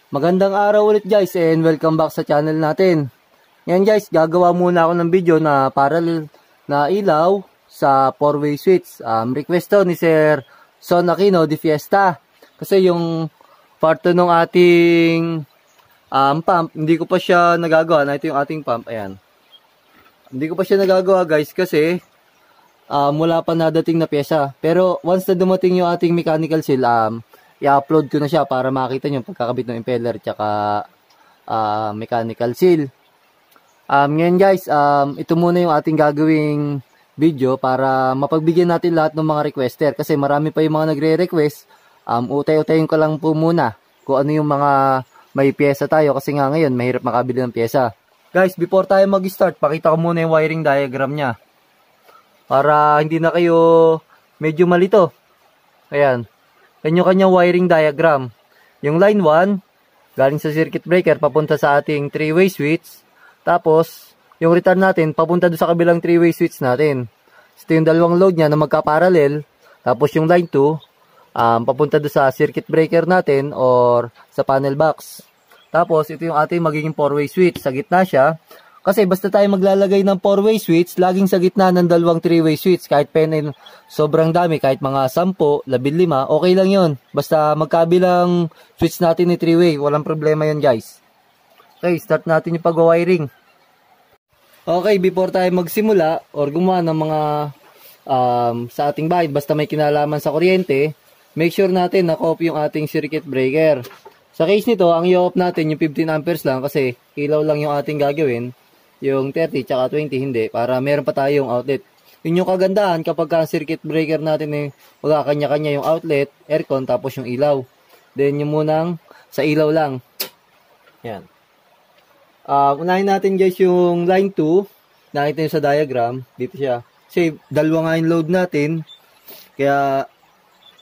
Magandang araw ulit guys and welcome back sa channel natin. Ngayon guys, gagawa muna ako ng video na parallel na ilaw sa 4-way switch. Request to ni Sir Son Aquino de Fiesta. Kasi yung part ng ating pump, hindi ko pa siya nagagawa. Ito yung ating pump, ayan. Hindi ko pa siya nagagawa guys kasi wala pa nadating na pyesa. Pero once na dumating yung ating mechanical seal, i-upload ko na siya para makita nyo pagkakabit ng impeller tsaka mechanical seal. Ngayon guys, ito muna yung ating gagawing video para mapagbigyan natin lahat ng mga requester. Kasi marami pa yung mga nagre-request. Utay-utayin ko lang po muna kung ano yung mga may pyesa tayo. Kasi nga ngayon, mahirap makabili ng pyesa. Guys, before tayo mag-start, pakita ko muna yung wiring diagram nya. Para hindi na kayo medyo malito. Ayan. Yan yung kanyang wiring diagram. Yung line 1, galing sa circuit breaker, papunta sa ating 3-way switch. Tapos, yung return natin, papunta doon sa kabilang 3-way switch natin. Ito yung dalawang load niya na magka-parallel. Tapos yung line 2, papunta doon sa circuit breaker natin or sa panel box. Tapos, ito yung ating magiging 4-way switch. Sa gitna siya. Kasi basta tayo maglalagay ng 4-way switch, laging sa gitna ng dalawang 3-way switch. Kahit sobrang dami, kahit mga 10, 15, okay lang yun. Basta magkabilang switch natin ni 3-way, walang problema yun guys. Okay, start natin yung pag-wiring. Okay, before tayo magsimula or gumawa ng mga sa ating bahay, basta may kinalaman sa kuryente, make sure natin na-off yung ating circuit breaker. Sa case nito, ang i-off natin yung 15 amperes lang kasi ilaw lang yung ating gagawin. Yung 30 tsaka 20 hindi, para meron pa tayong outlet. Yun yung kagandahan kapag ang circuit breaker natin magkakanya-kanya yung outlet, aircon, tapos yung ilaw. Then yung munang sa ilaw lang. Yan. Unahin natin guys yung line 2. Nakita nyo sa diagram, dito siya. Kasi dalawa nga yung load natin, kaya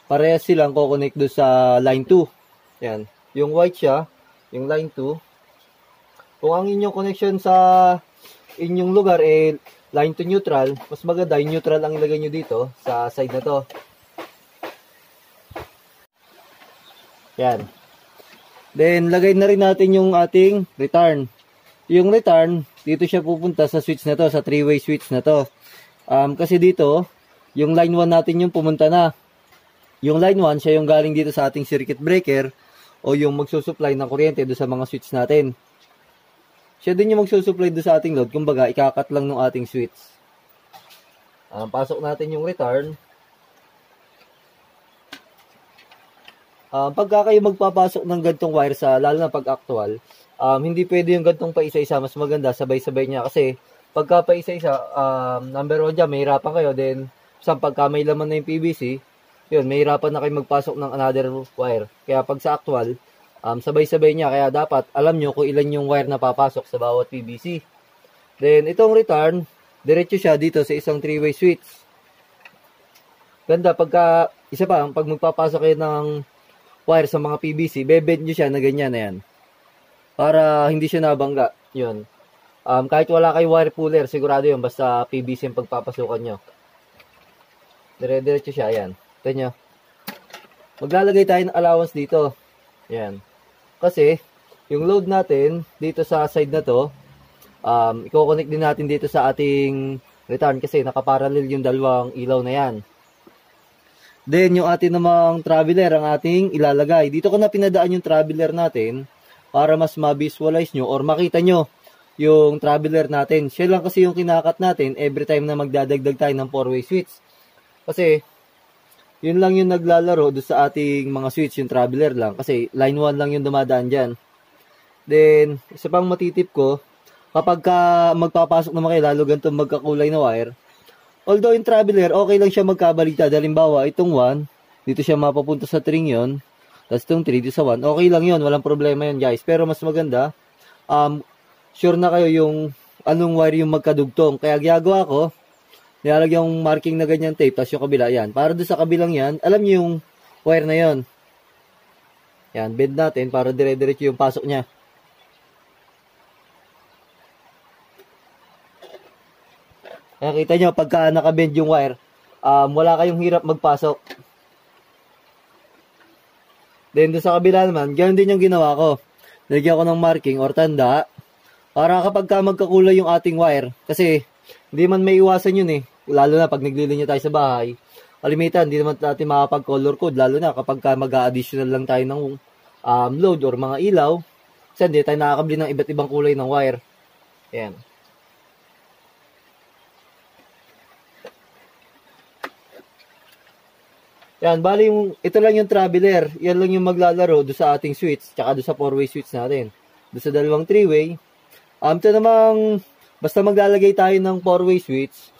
parehas silang kukonect doon sa line 2. Yan. Yung white siya, yung line 2. Kung ang inyong connection sa inyong lugar line to neutral, mas maganda yung neutral ang ilagay nyo dito sa side na to. Yan. Then, lagay na rin natin yung ating return. Yung return, dito siya pupunta sa switch na to, sa 3-way switch na to. Kasi dito, yung line 1 natin yung pumunta na. Yung line 1, siya yung galing dito sa ating circuit breaker o yung magsusupply ng kuryente doon sa mga switch natin. Siya din yung magsusupply doon sa ating load. Kumbaga, ikakat lang ng ating switch. Pasok natin yung return. Pagka kayo magpapasok ng gantong wire sa, lalo na pag actual, hindi pwede yung gantong paisa-isa. Mas maganda, sabay-sabay niya. Kasi, pagka paisa-isa, number 1 dyan, mahirapan kayo. Then, pagka may laman na yung PVC, yun, mahirapan na kayo magpasok ng another wire. Kaya pag sa actual, sabay-sabay niya, kaya dapat alam nyo kung ilan yung wire na papasok sa bawat PVC. Then, itong return, diretso siya dito sa isang 3-way switch. Ganda, pagka, isa pa, pag magpapasok kayo ng wire sa mga PVC, bebend nyo siya na ganyan na yan. Para hindi siya nabangga. Yun. Kahit wala kayo wire puller, sigurado yun, basta PVC yung pagpapasukan nyo. Dire-diretso siya, yan. Ito nyo. Maglalagay tayo ng allowance dito. Yan. Kasi, yung load natin, dito sa side na to, i-connect din natin dito sa ating return kasi nakaparallel yung dalawang ilaw na yan. Then, yung ating namang traveler, ang ating ilalagay. Dito ko na pinadaan yung traveler natin para mas ma-visualize nyo or makita nyo yung traveler natin. Siya lang kasi yung kinakat natin every time na magdadagdag tayo ng 4-way switch. Kasi, yun lang yung naglalaro doon sa ating mga switch, yung traveler lang. Kasi line 1 lang yung dumadaan dyan. Then, isa pang matitip ko, kapag magpapasok naman kayo, lalo ganito magkakulay na wire, although yung traveler, okay lang siya magkabalita. Halimbawa, itong 1, dito siya mapapunta sa string yun. Tapos itong 3 dito sa 1. Okay lang yun, walang problema yun guys. Pero mas maganda, sure na kayo yung anong wire yung magkadugtong. Kaya ginagawa ko, nilalagyan yung marking na ganyan tape, tapos yung kabila, yan. Para doon sa kabilang yan, alam niyo yung wire na yon. Yan, bend natin para dire-diretso yung pasok niya. Kaya kita nyo, pagka nakabend yung wire, wala kayong hirap magpasok. Then, doon sa kabila naman, ganoon din yung ginawa ko. Lagyan ko ng marking or tanda para kapag ka magkakulay yung ating wire, kasi hindi man may iwasan yun eh, lalo na pag naglilinya tayo sa bahay, kalimitan, hindi naman natin makapag-color code, lalo na kapag ka mag-additional lang tayo ng load or mga ilaw, kasi hindi tayo nakakabili ng iba't ibang kulay ng wire. Ayan. Yan, bali ito lang yung traveler. Yan lang yung maglalaro do sa ating switch, tsaka do sa 4-way switch natin. Do sa dalawang 3-way. Ito namang, basta maglalagay tayo ng 4-way switch,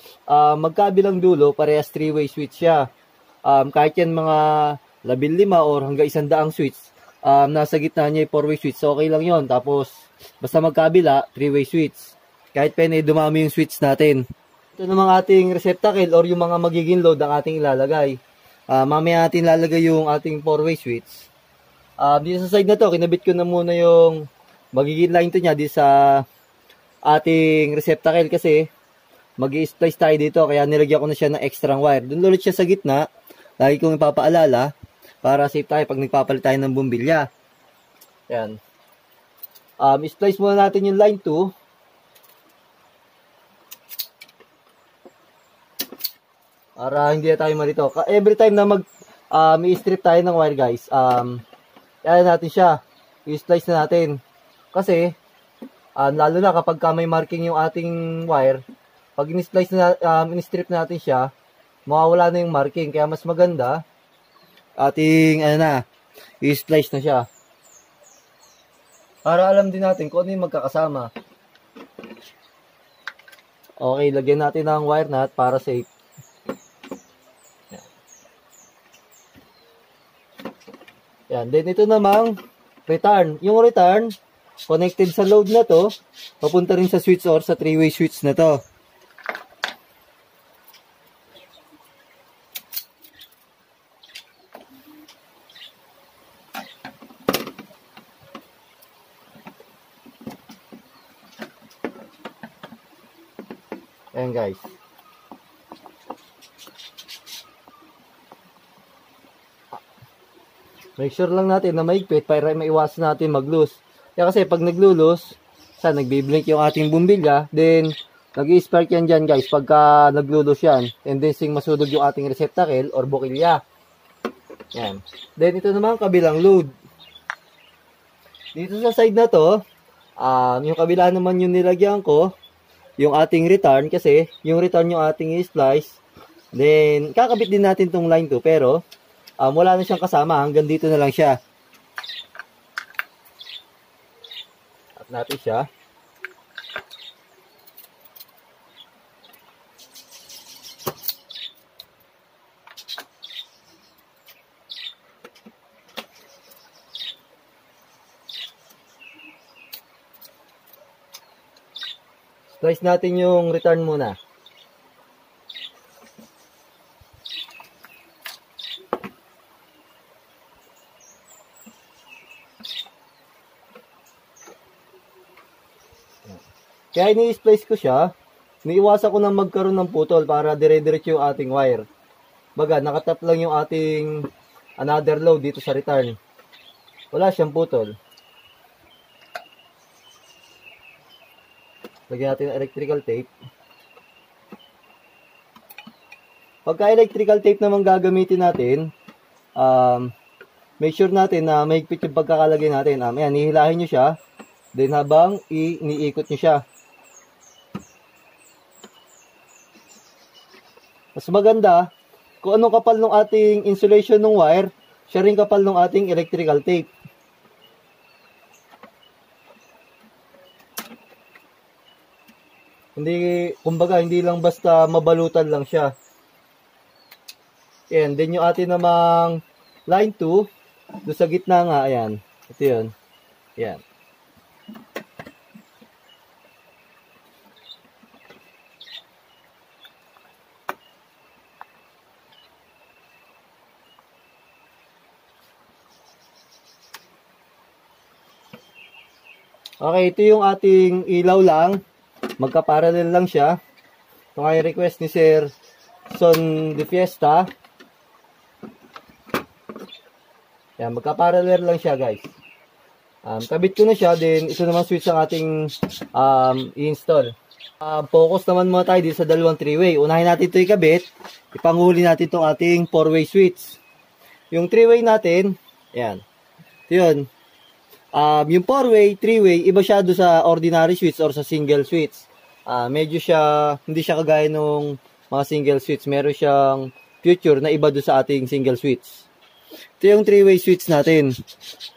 magkabilang dulo, parehas 3-way switch siya. Kahit yan mga 15 or hanggang 100 switch, nasa gitna niya yung 4-way switch, so okay lang yon. Tapos, basta magkabila, 3-way switch. Kahit pwede dumami yung switch natin. Ito namang ating receptacle or yung mga magiging load ang ating ilalagay. Mamaya natin lalagay yung ating 4-way switch. Dito sa side na to, kinabit ko na muna yung magiging line to niya dito sa ating receptacle kasi mag-i-splice tayo dito, kaya nilagyan ko na siya ng extra wire. Doon ulit siya sa gitna. Lagi kong ipapaalala para safe tayo pag nagpapalit tayo ng bumbilya. Yan. I-splice muna natin yung line 2. Para hindi na tayo malito. Every time na i-strip tayo ng wire guys, yan natin siya. I-splice na natin. Kasi, lalo na kapag may marking yung ating wire, pag in-splice na, in-strip natin siya, mawawala na yung marking. Kaya mas maganda, ating, i-splice na siya. Para alam din natin kung ano yung magkakasama. Okay, lagyan natin ng wire nut para safe. Yan. Then, ito namang return. Yung return, connected sa load na to, papunta rin sa switch or sa 3-way switch na to. Ayan guys. Make sure lang natin na maigpit para maiwasan natin mag-loose. Kaya kasi pag naglo-loose, nagbiblink yung ating bumbilya, then nag-i-spark yan dyan guys pagka naglo-loose yan. Tendency masudog yung ating receptacle or bukilya. Yan. Then ito naman kabilang load. Dito sa side na to, yung kabila naman yung nilagyan ko, yung ating return kasi yung return yung ating i-splice. Then kakabit din natin tong line to pero wala na siyang kasama, hanggang dito na lang siya. At natin siya. Splice natin yung return muna. Kaya ini-splice ko siya, niiwasan ko nang magkaroon ng putol para dire-diretso yung ating wire. Baga, nakatap lang yung ating another load dito sa return. Wala siyang putol. Lagyan natin ng electrical tape. Pagka electrical tape naman gagamitin natin, make sure natin na mahigpit yung pagkakalagay natin. Ayan, hihilahin nyo siya. Then habang iniikot nyo siya. Mas maganda, kung anong kapal ng ating insulation ng wire, siya rin kapal ng ating electrical tape. Hindi, kumbaga, hindi lang basta mabalutan lang siya. Ayan, then yung ating namang line 2, doon sa gitna nga, ayan. Ito yun. Ayan. Okay, ito yung ating ilaw lang. Magka-parallel lang siya. Ito nga yung request ni Sir Son de Fiesta. Yan, magka-parallel lang siya guys. Kabit ko na siya, then ito naman switch ang ating i-install. Focus naman muna tayo dito sa dalawang 3-way. Unahin natin ito ikabit, ipanghuli natin itong ating 4-way switch. Yung 3-way natin, ayan. Ito yun. Yung 4-way, 3-way, iba siya doon sa ordinary switch or sa single switch. Medyo siya, hindi siya kagaya nung mga single switch. Meron siyang feature na iba doon sa ating single switch. Ito yung 3-way switch natin.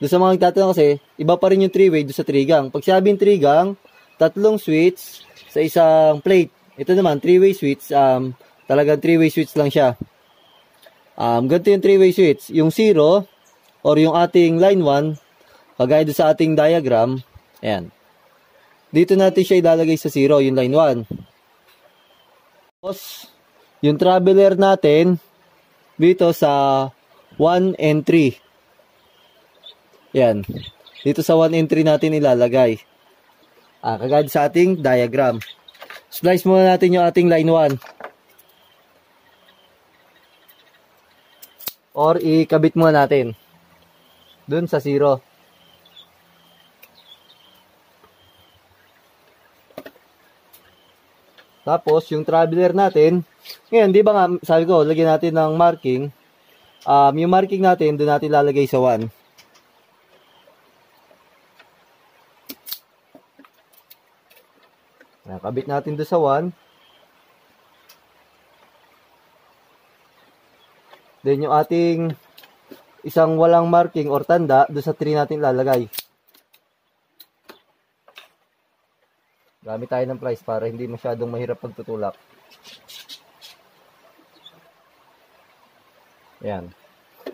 Doon sa mga nagtatanong kasi, iba pa rin yung 3-way doon sa 3-gang. Pag sabing 3-gang, tatlong switch sa isang plate. Ito naman, 3-way switch, talagang 3-way switch lang siya. Ganito yung 3-way switch. Yung 0, or yung ating line 1, kagaya doon sa ating diagram, ayan. Dito natin siya ilalagay sa 0, yung line 1. Tapos, yung traveler natin, dito sa 1 and 3. Yan. Dito sa 1 and 3 natin ilalagay. Kagad sa ating diagram. Splice muna natin yung ating line 1. Or ikabit muna natin. Dun sa 0. Tapos, yung traveler natin, ngayon, di ba nga, sabi ko, lagyan natin ng marking. Yung marking natin, doon natin lalagay sa 1. Kabit natin doon sa 1. Then yung ating isang walang marking or tanda, doon sa 3 natin lalagay. Gamit tayo ng pliers para hindi masyadong mahirap pagtutulak. Ayan.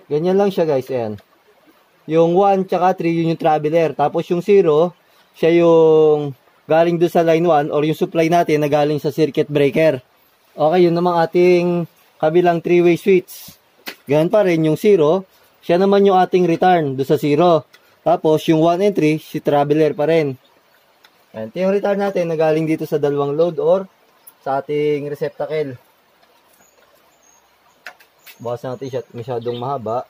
Ganyan lang siya guys, ayan. Yung 1 tsaka 3, yun yung traveler. Tapos yung 0, siya yung galing doon sa line 1 or yung supply natin na galing sa circuit breaker. Okay, yun namang ating kabilang 3-way switch. Ganyan pa rin yung 0, siya naman yung ating return doon sa 0. Tapos yung 1 and 3, si traveler pa rin. Ayan, ito yung return natin na galing dito sa dalawang load or sa ating receptacle. Bawasan natin siya masyadong mahaba.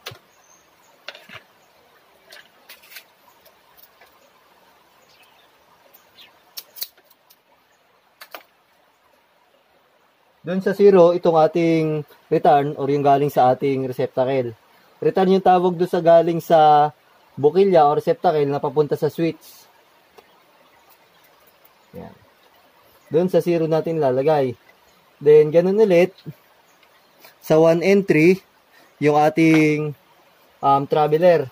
Doon sa 0, itong ating return or yung galing sa ating receptacle. Return yung tawag doon sa galing sa bukilya o receptacle na papunta sa switch. Yan. Doon sa 0 natin lalagay. Then, ganun ulit. Sa 1 and 3, yung ating traveler.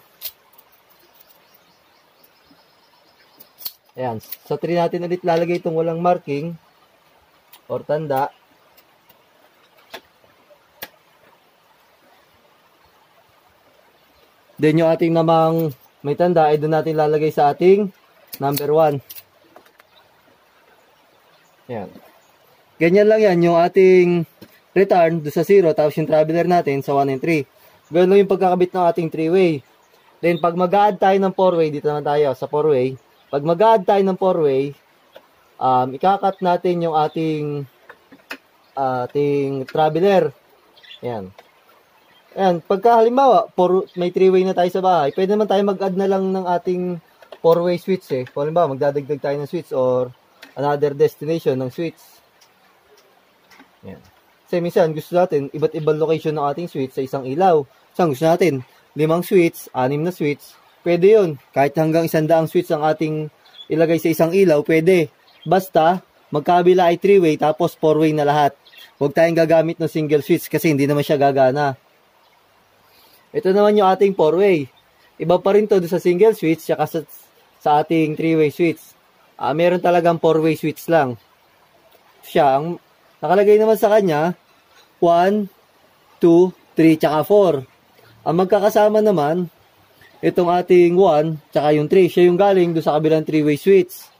Ayan. Sa 3 natin ulit lalagay itong walang marking or tanda. Then yung ating namang may tanda ay doon natin lalagay sa ating number 1. Ayan. Ganyan lang yan yung ating return doon sa 0 tapos yung traveler natin sa 1 and 3. Ganyan lang yung pagkakabit ng ating 3-way. Then pag mag-add tayo ng 4-way, dito naman tayo sa 4-way. Pag mag-add tayo ng 4-way, ikakat natin yung ating traveler. Ayan. Ayan, pagka halimbawa, may 3-way na tayo sa bahay, pwede naman tayo mag-add na lang ng ating 4-way switch eh. Kung halimbawa, magdadagdag tayo ng switch or another destination ng switch. Ayan. Kasi minsan, gusto natin, iba't ibang location ng ating switch sa isang ilaw. So, gusto natin, 5 switch, 6 na switch, pwede yun. Kahit hanggang 100 switch ang ating ilagay sa isang ilaw, pwede. Basta, magkabila ay 3-way, tapos 4-way na lahat. Huwag tayong gagamit ng single switch kasi hindi naman siya gagana. Ito naman yung ating 4-way. Iba pa rin to sa single switch saka sa ating 3-way switch. Meron talagang 4-way switch lang. Siya, ang nakalagay naman sa kanya, 1, 2, 3, tsaka 4. Ang magkakasama naman, itong ating 1, tsaka yung 3. Siya yung galing doon sa kabilang 3-way switch.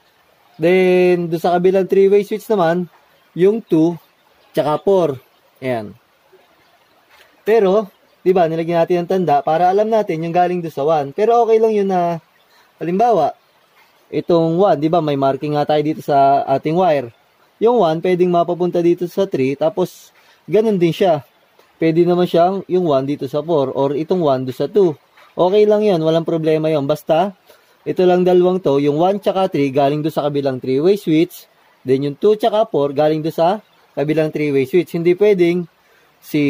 Then, doon sa kabilang 3-way switch naman, yung 2, tsaka 4. Ayan. Pero, diba, nilagyan natin ang tanda para alam natin yung galing doon sa 1. Pero okay lang yun na, halimbawa, itong 1, diba, may marking nga tayo dito sa ating wire. Yung 1, pwedeng mapapunta dito sa 3, tapos, ganun din siya. Pwede naman siyang yung 1 dito sa 4, or itong 1 doon sa 2. Okay lang yun, walang problema yun. Basta, ito lang dalawang to, yung 1 tsaka 3 galing do sa kabilang 3-way switch, then yung 2 tsaka 4 galing do sa kabilang 3-way switch. Hindi pwedeng si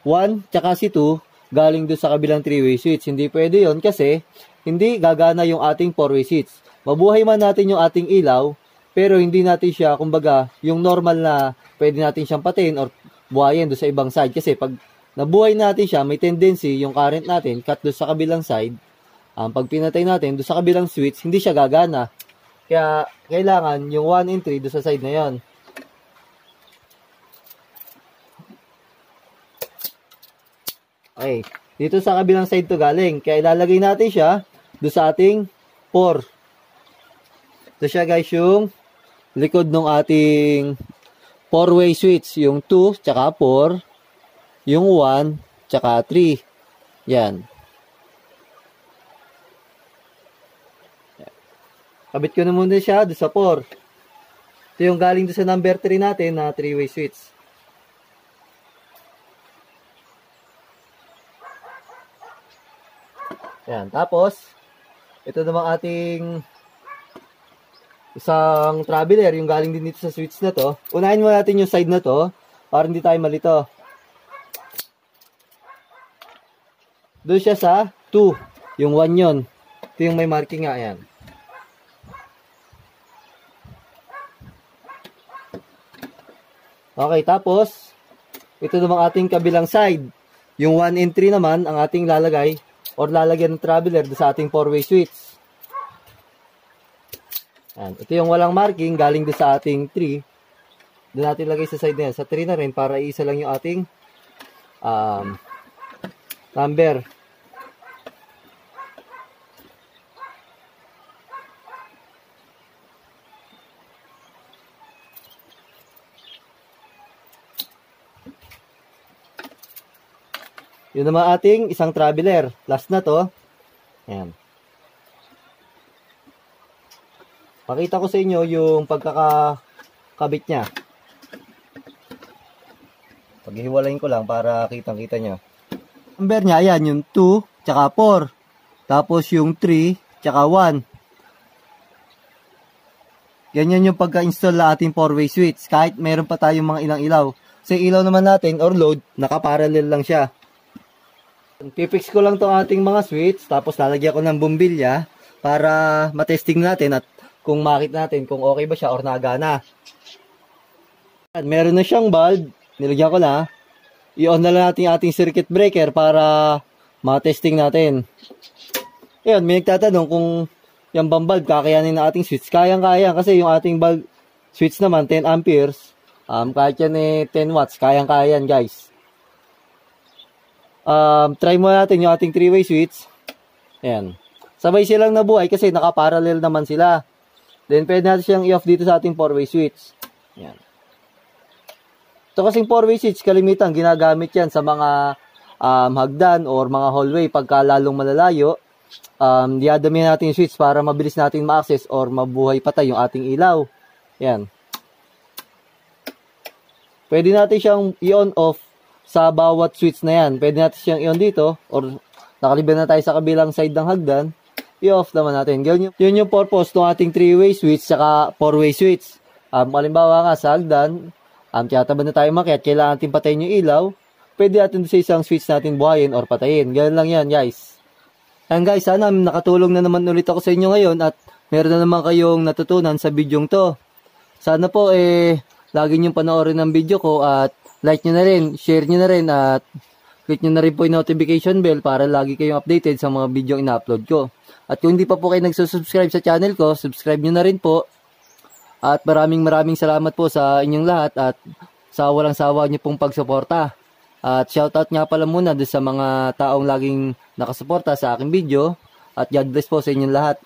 1 tsaka si 2 galing do sa kabilang 3-way switch. Hindi pwede yon kasi hindi gagana yung ating 4-way switch. Mabuhay man natin yung ating ilaw, pero hindi natin siya, kumbaga, yung normal na pwede natin siyang patayin or buhayin do sa ibang side. Kasi pag nabuhay natin siya, may tendency yung current natin cut do sa kabilang side. Pag pinatay natin do sa kabilang switch, hindi siya gagana. Kaya kailangan yung 1 and 3 do sa side na yon. Okay, dito sa kabilang side to galing. Kaya ilalagay natin siya do sa ating 4. Ito siya guys yung likod ng ating 4-way switch. Yung 2 tsaka 4, yung 1 tsaka 3. Yan. Kabit ko na muna siya do sa 4. Ito yung galing do sa number 3 natin na 3-way switch. Yan. Tapos, ito namang ating isang traveler, yung galing din dito sa switch na to. Unahin mo natin yung side na to, para hindi tayo malito. Doon siya sa 2, yung 1 yun. Ito yung may marking nga, yan. Okay, tapos, ito namang ating kabilang side. Yung 1 and 3 naman, ang ating lalagay, or lalagyan ng traveler doon sa ating 4-way switch. Yan. Ito yung walang marking, galing doon sa ating 3. Doon natin lagay sa side na yan. Sa 3 na rin, para isa lang yung ating number. Yun naman ating isang traveler. Last na to. Ayan. Pakita ko sa inyo yung pagkakabit niya. Paghihiwalayin ko lang para kitang-kita nyo. Number niya, ayan, yung 2, tsaka 4. Tapos yung 3, tsaka 1. Ganyan yung pagka-install na ating 4-way switch. Kahit meron pa tayong mga ilang ilaw. Sa ilaw naman natin, or load, nakaparallel lang siya. Pipix ko lang tong ating mga switch, tapos lalagyan ko ng bumbilya para matesting natin at kung makita natin kung okay ba siya or nagana. Meron na siyang bulb, nilagyan ko na. I-on na lang natin yung ating circuit breaker para matesting natin. Ayun, may nagtatanong kung yung bulb kakayanin na ating switch. Kayang-kaya kasi yung ating bulb switch naman 10 amperes. Kahit yan 10 watts, kayang-kaya yan guys. Try mo natin yung ating 3-way switch. Ayan. Sabay silang nabuhay kasi nakaparallel naman sila. Then pwede natin siyang i-off dito sa ating 4-way switch. Ayan. Ito kasing 4-way switch, kalimitan ginagamit yan sa mga hagdan or mga hallway pagka lalong malalayo. Diadamihan natin yung switch para mabilis natin ma-access or mabuhay patay yung ating ilaw. Ayan. Pwede natin siyang i-on off sa bawat switch na yan. Pwede natin siyang i-on dito or nakaliban na tayo sa kabilang side ng hagdan, i-off naman natin. Yun yung purpose ng ating 3-way switch saka 4-way switch. Halimbawa nga sa hagdan, tiyataban na tayo makiat, kailangan natin patayin yung ilaw, pwede natin sa isang switch natin buhayin or patayin. Ganun lang yan guys. And guys, sana nakatulong na naman ulit ako sa inyo ngayon at meron na naman kayong natutunan sa bidyong to. Sana po lagi nyo panoorin ang video ko at like nyo na rin, share nyo na rin at click nyo na rin po yung notification bell para lagi kayong updated sa mga video ina-upload ko. At kung hindi pa po kayo nagsusubscribe sa channel ko, subscribe nyo na rin po. At maraming salamat po sa inyong lahat at sa walang sawa nyo pong pagsuporta. At shoutout nga pala muna sa mga taong laging nakasuporta sa aking video. At God bless po sa inyong lahat.